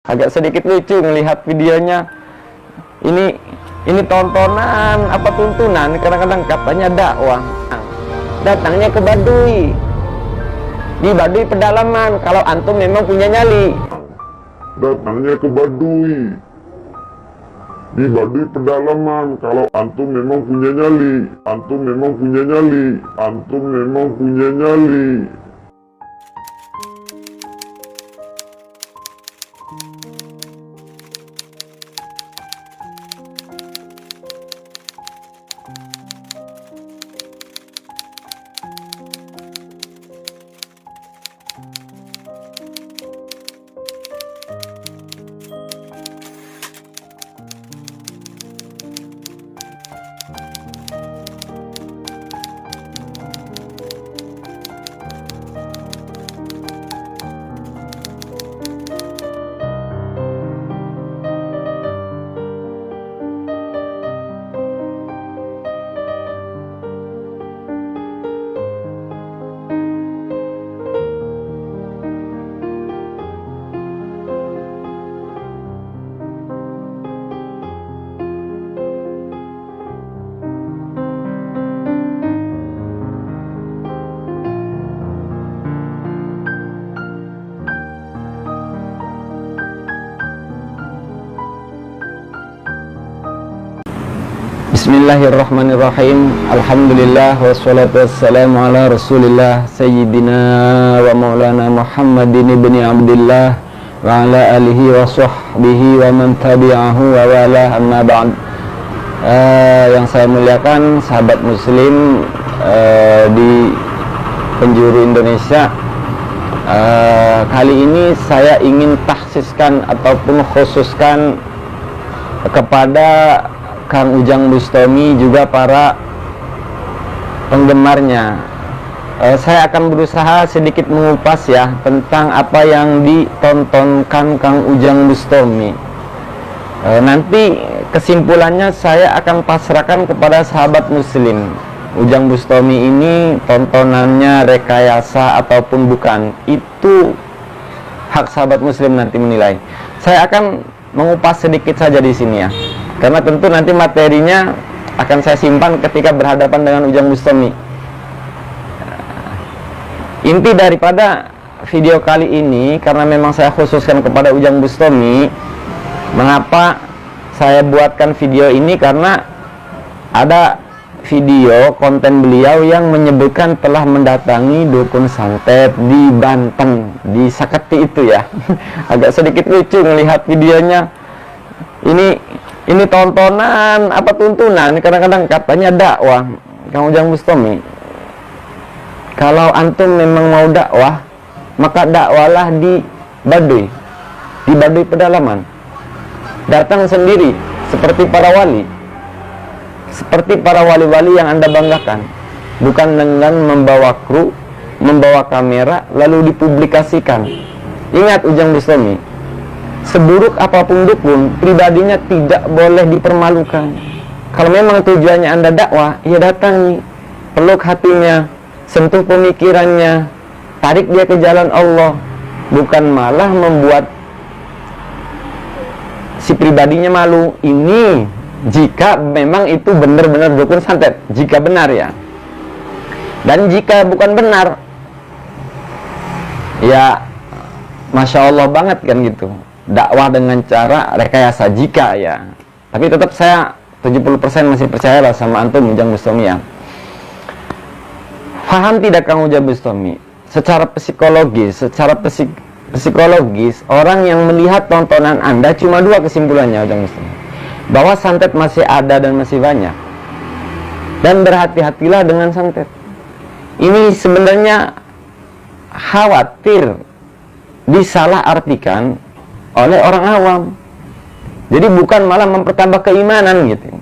Agak sedikit lucu melihat videonya. Ini tontonan apa tuntunan? Kadang-kadang katanya dakwah. Datangnya ke Baduy. Di Baduy pedalaman. Kalau antum memang punya nyali. Datangnya ke Baduy. Di Baduy pedalaman. Kalau antum memang punya nyali. Antum memang punya nyali. Antum memang punya nyali. Bismillahirrahmanirrahim. Alhamdulillah wassalatu wassalamu ala Rasulillah Sayyidina wa Maulana Muhammadin ibni Abdillah wa ala alihi wa sahbihi wa man tabi'ahu wa wala, amma ba'd. Yang saya muliakan sahabat muslim di penjuru Indonesia, kali ini saya ingin taksiskan ataupun khususkan kepada Kang Ujang Bustami juga para penggemarnya. Saya akan berusaha sedikit mengupas ya tentang apa yang ditontonkan Kang Ujang Bustami. Nanti kesimpulannya saya akan pasrahkan kepada sahabat muslim. Ujang Bustami ini tontonannya rekayasa ataupun bukan, itu hak sahabat muslim nanti menilai. Saya akan mengupas sedikit saja di sini ya, karena tentu nanti materinya akan saya simpan ketika berhadapan dengan Ujang Bustami. Inti daripada video kali ini, karena memang saya khususkan kepada Ujang Bustami. Mengapa saya buatkan video ini? Karena ada video konten beliau yang menyebutkan telah mendatangi dukun santet di Banten, di Saketi itu ya. Agak sedikit lucu melihat videonya. Ini tontonan apa tuntunan? Kadang-kadang katanya dakwah. Kang Ujang Bustami, kalau antum memang mau dakwah, maka dakwalah di Baduy pedalaman. Datang sendiri seperti para wali, seperti para wali-wali yang Anda banggakan, bukan dengan membawa kru, membawa kamera lalu dipublikasikan. Ingat Ujang Bustami, seburuk apapun dukun, pribadinya tidak boleh dipermalukan. Kalau memang tujuannya Anda dakwah, ya datangi, peluk hatinya, sentuh pemikirannya, tarik dia ke jalan Allah, bukan malah membuat si pribadinya malu. Ini jika memang itu benar-benar dukun santet, jika benar ya. Dan jika bukan benar, ya Masya Allah banget kan gitu, dakwah dengan cara rekayasa jika ya. Tapi tetap saya 70% masih percayalah sama antum Ujang Bustami ya. Paham tidak Kang Ujang Bustami? Secara psikologis, orang yang melihat tontonan Anda cuma dua kesimpulannya Ujang Bustami. Bahwa santet masih ada dan masih banyak. Dan berhati-hatilah dengan santet. Ini sebenarnya khawatir disalah artikan oleh orang awam. Jadi bukan malah mempertambah keimanan gitu.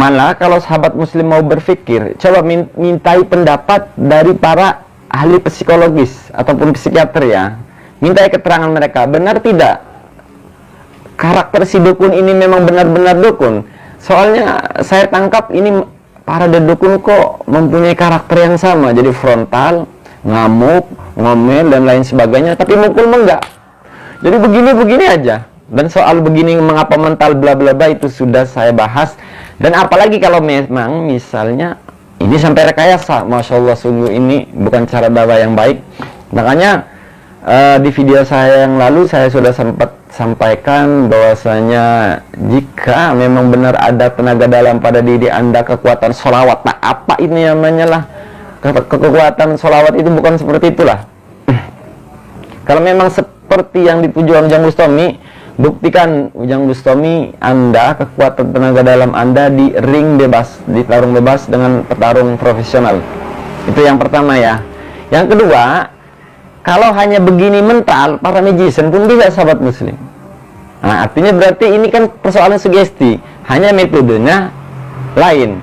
Malah kalau sahabat muslim mau berpikir, coba mintai pendapat dari para ahli psikologis ataupun psikiater ya. Mintai keterangan mereka, benar tidak karakter si dukun ini memang benar-benar dukun? Soalnya saya tangkap ini para dukun kok mempunyai karakter yang sama. Jadi frontal, ngamuk, ngomel dan lain sebagainya, tapi mukul enggak. Jadi begini-begini aja. Dan soal begini mengapa mental bla bla bla itu sudah saya bahas. Dan apalagi kalau memang misalnya ini sampai rekayasa, masya Allah, sungguh ini bukan cara dakwah yang baik. Makanya di video saya yang lalu saya sudah sempat sampaikan bahwasanya jika memang benar ada tenaga dalam pada diri Anda, kekuatan sholawat, nah apa ini namanya lah, kekuatan sholawat itu bukan seperti itulah. Kalau memang seperti yang dituju Ujang Bustami, buktikan Ujang Bustami Anda, kekuatan tenaga dalam Anda di ring bebas, di tarung bebas dengan petarung profesional. Itu yang pertama ya. Yang kedua, kalau hanya begini mental, para magician pun bisa, sahabat muslim. Nah, artinya berarti ini kan persoalan sugesti, hanya metodenya lain.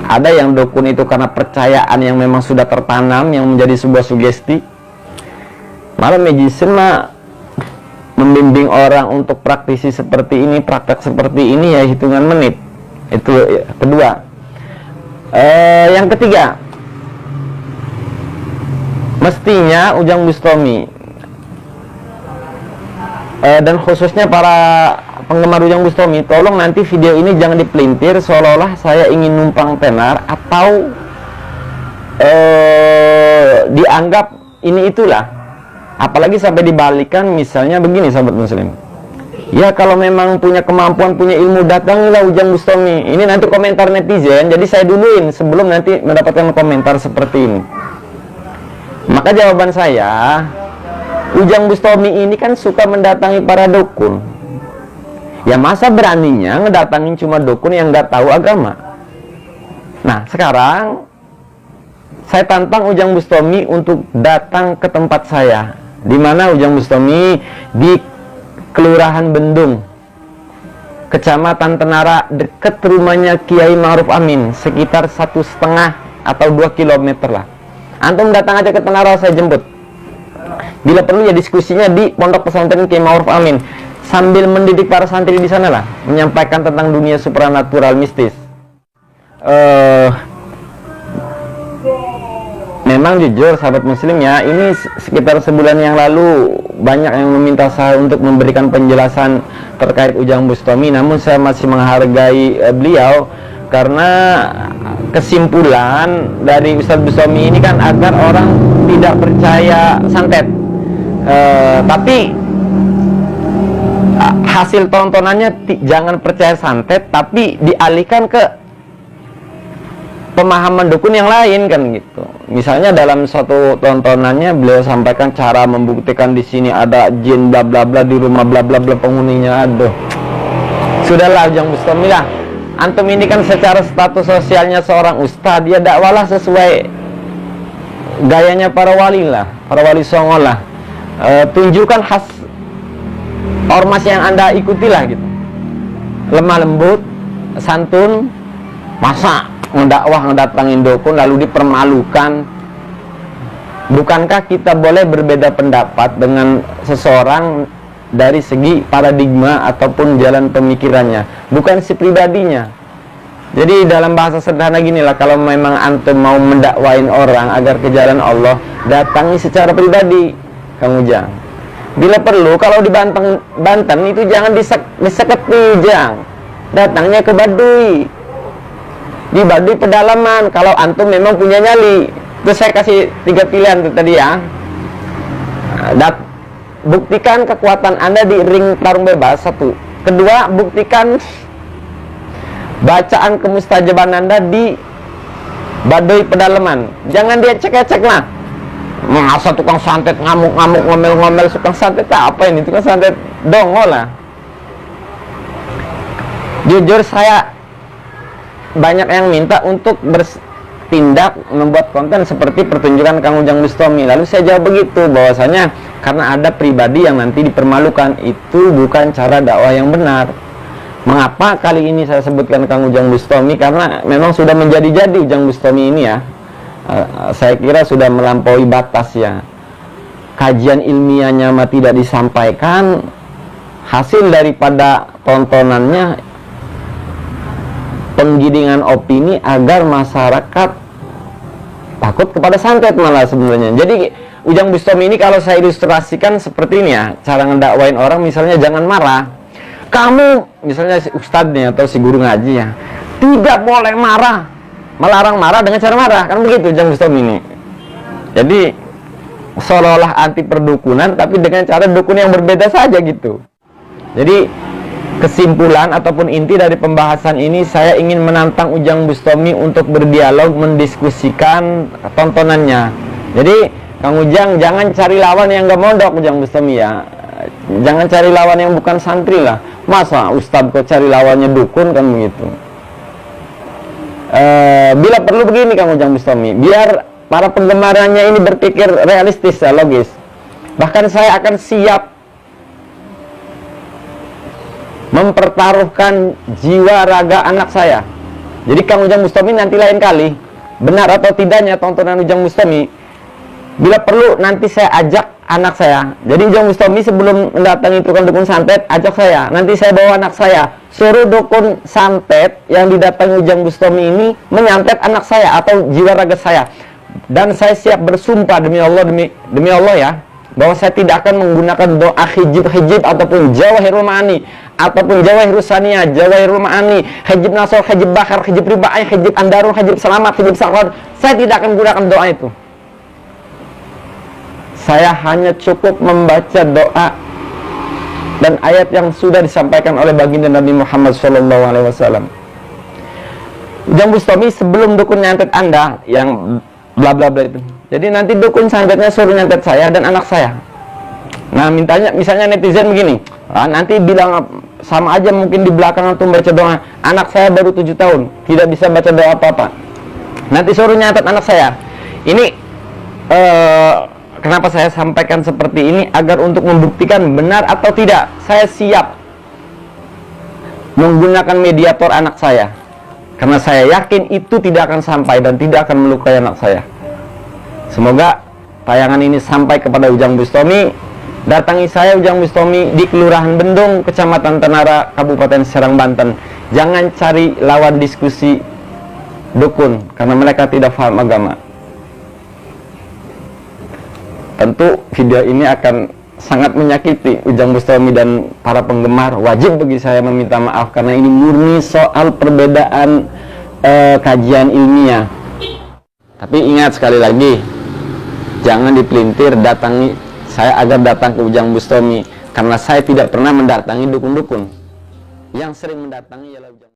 Ada yang dukun itu karena percayaan yang memang sudah tertanam, yang menjadi sebuah sugesti. Malah magician mah membimbing orang untuk praktisi seperti ini, praktek seperti ini ya hitungan menit. Itu kedua. Yang ketiga, mestinya Ujang Bustami dan khususnya para penggemar Ujang Bustami, tolong nanti video ini jangan dipelintir seolah-olah saya ingin numpang tenar atau dianggap ini itulah. Apalagi sampai dibalikan, misalnya begini sahabat muslim, ya kalau memang punya kemampuan, punya ilmu, datangilah Ujang Bustami. Ini nanti komentar netizen, jadi saya duluin sebelum nanti mendapatkan komentar seperti ini. Maka jawaban saya, Ujang Bustami ini kan suka mendatangi para dukun. Ya masa beraninya ngedatangin cuma dukun yang nggak tahu agama. Nah sekarang saya tantang Ujang Bustami untuk datang ke tempat saya. Di mana Ujang Bustami? Di Kelurahan Bendung, Kecamatan Tenara, dekat rumahnya Kiai Ma'ruf Amin, sekitar 1,5 atau 2 kilometer lah. Antum datang aja ke Tenara, saya jemput. Bila perlu ya diskusinya di Pondok Pesantren Kiai Ma'ruf Amin, sambil mendidik para santri di sana lah, menyampaikan tentang dunia supranatural mistis. Memang jujur sahabat muslim ya, ini sekitar sebulan yang lalu banyak yang meminta saya untuk memberikan penjelasan terkait Ujang Bustami, namun saya masih menghargai beliau karena kesimpulan dari Ustadz Bustami ini kan agar orang tidak percaya santet. Tapi hasil tontonannya jangan percaya santet, tapi dialihkan ke pemahaman dukun yang lain kan gitu. Misalnya dalam suatu tontonannya beliau sampaikan cara membuktikan di sini ada jin bla bla bla, di rumah bla bla bla penghuninya. Aduh, sudahlah Ujang Bustami lah. Antum ini kan secara status sosialnya seorang ustadz, dia dakwalah sesuai gayanya para wali lah, para wali songo lah. Tunjukkan khas ormas yang Anda ikutilah gitu. Lemah lembut, santun, masa ngedakwah ngedatangin dukun lalu dipermalukan. Bukankah kita boleh berbeda pendapat dengan seseorang dari segi paradigma ataupun jalan pemikirannya, bukan si pribadinya. Jadi dalam bahasa sederhana gini lah, kalau memang antum mau mendakwain orang agar ke jalan Allah, datangi secara pribadi, Kang Ujang. Bila perlu, kalau di Banten itu jangan diseketi, Jang. Datangnya ke Baduy. Di Baduy pedalaman, kalau antum memang punya nyali. Terus saya kasih 3 pilihan tuh tadi ya. Buktikan kekuatan Anda di ring tarung bebas, 1. Kedua, buktikan bacaan kemustajaban Anda di Baduy pedalaman. Jangan dia cek-cek lah. Masa tukang santet ngamuk-ngamuk, ngomel-ngomel, tukang santet apa ini? Tukang santet dongo lah. Jujur saya banyak yang minta untuk bertindak membuat konten seperti pertunjukan Kang Ujang Bustami. Lalu saya jawab begitu, bahwasanya karena ada pribadi yang nanti dipermalukan, itu bukan cara dakwah yang benar. Mengapa kali ini saya sebutkan Kang Ujang Bustami? Karena memang sudah menjadi-jadi Ujang Bustami ini ya. Saya kira sudah melampaui batas ya. Kajian ilmiahnya mah tidak disampaikan, hasil daripada tontonannya penggiringan opini agar masyarakat takut kepada santet malah sebenarnya. Jadi Ujang Bustami ini kalau saya ilustrasikan seperti ini ya, cara ngedakwain orang, misalnya jangan marah. Kamu misalnya si ustadznya atau si guru ngaji ya, tidak boleh marah, melarang marah dengan cara marah, kan begitu Ujang Bustami ini. Jadi seolah-olah anti perdukunan tapi dengan cara dukun yang berbeda saja gitu. Jadi kesimpulan ataupun inti dari pembahasan ini, saya ingin menantang Ujang Bustami untuk berdialog, mendiskusikan tontonannya. Jadi Kang Ujang jangan cari lawan yang gak mondok, Ujang Bustami ya. Jangan cari lawan yang bukan santri lah. Masa ustadz kok cari lawannya dukun, kan begitu. Bila perlu begini Kang Ujang Bustami, biar para penggemarnya ini berpikir realistis ya, logis. Bahkan saya akan siap mempertaruhkan jiwa raga anak saya. Jadi Kang Ujang Bustami nanti lain kali, benar atau tidaknya tontonan Ujang Bustami, bila perlu nanti saya ajak anak saya. Jadi Ujang Bustami sebelum mendatangi tukang dukun santet, ajak saya. Nanti saya bawa anak saya, suruh dukun santet yang didatangi Ujang Bustami ini menyantet anak saya atau jiwa raga saya. Dan saya siap bersumpah demi Allah, demi Allah ya, bahwa saya tidak akan menggunakan doa hijib ataupun jawahirul ma'ani ataupun jawahirul saniyah, jawahirul ma'ani, hijib nasor, hijib bakar, hijib riba'i, hijib andarul, hijib selamat, hijib sakrat. Saya tidak akan menggunakan doa itu. Saya hanya cukup membaca doa dan ayat yang sudah disampaikan oleh baginda Nabi Muhammad SAW. Ujang Bustami sebelum dukun nyantet Anda yang bla bla bla itu, jadi nanti dukun santetnya suruh nyantet saya dan anak saya. Nah mintanya, misalnya netizen begini, nanti bilang sama aja mungkin di belakang antum baca doa, anak saya baru 7 tahun tidak bisa baca doa apa-apa, nanti suruh nyantet anak saya. Ini kenapa saya sampaikan seperti ini, agar untuk membuktikan benar atau tidak saya siap menggunakan mediator anak saya, karena saya yakin itu tidak akan sampai dan tidak akan melukai anak saya. Semoga tayangan ini sampai kepada Ujang Bustami. Datangi saya Ujang Bustami di Kelurahan Bendung, Kecamatan Tenara, Kabupaten Serang, Banten. Jangan cari lawan diskusi dukun, karena mereka tidak paham agama. Tentu video ini akan sangat menyakiti Ujang Bustami dan para penggemar. Wajib bagi saya meminta maaf karena ini murni soal perbedaan kajian ilmiah. Tapi ingat sekali lagi, jangan dipelintir datangi saya agar datang ke Ujang Bustami, karena saya tidak pernah mendatangi dukun-dukun. Yang sering mendatangi ialah Ujang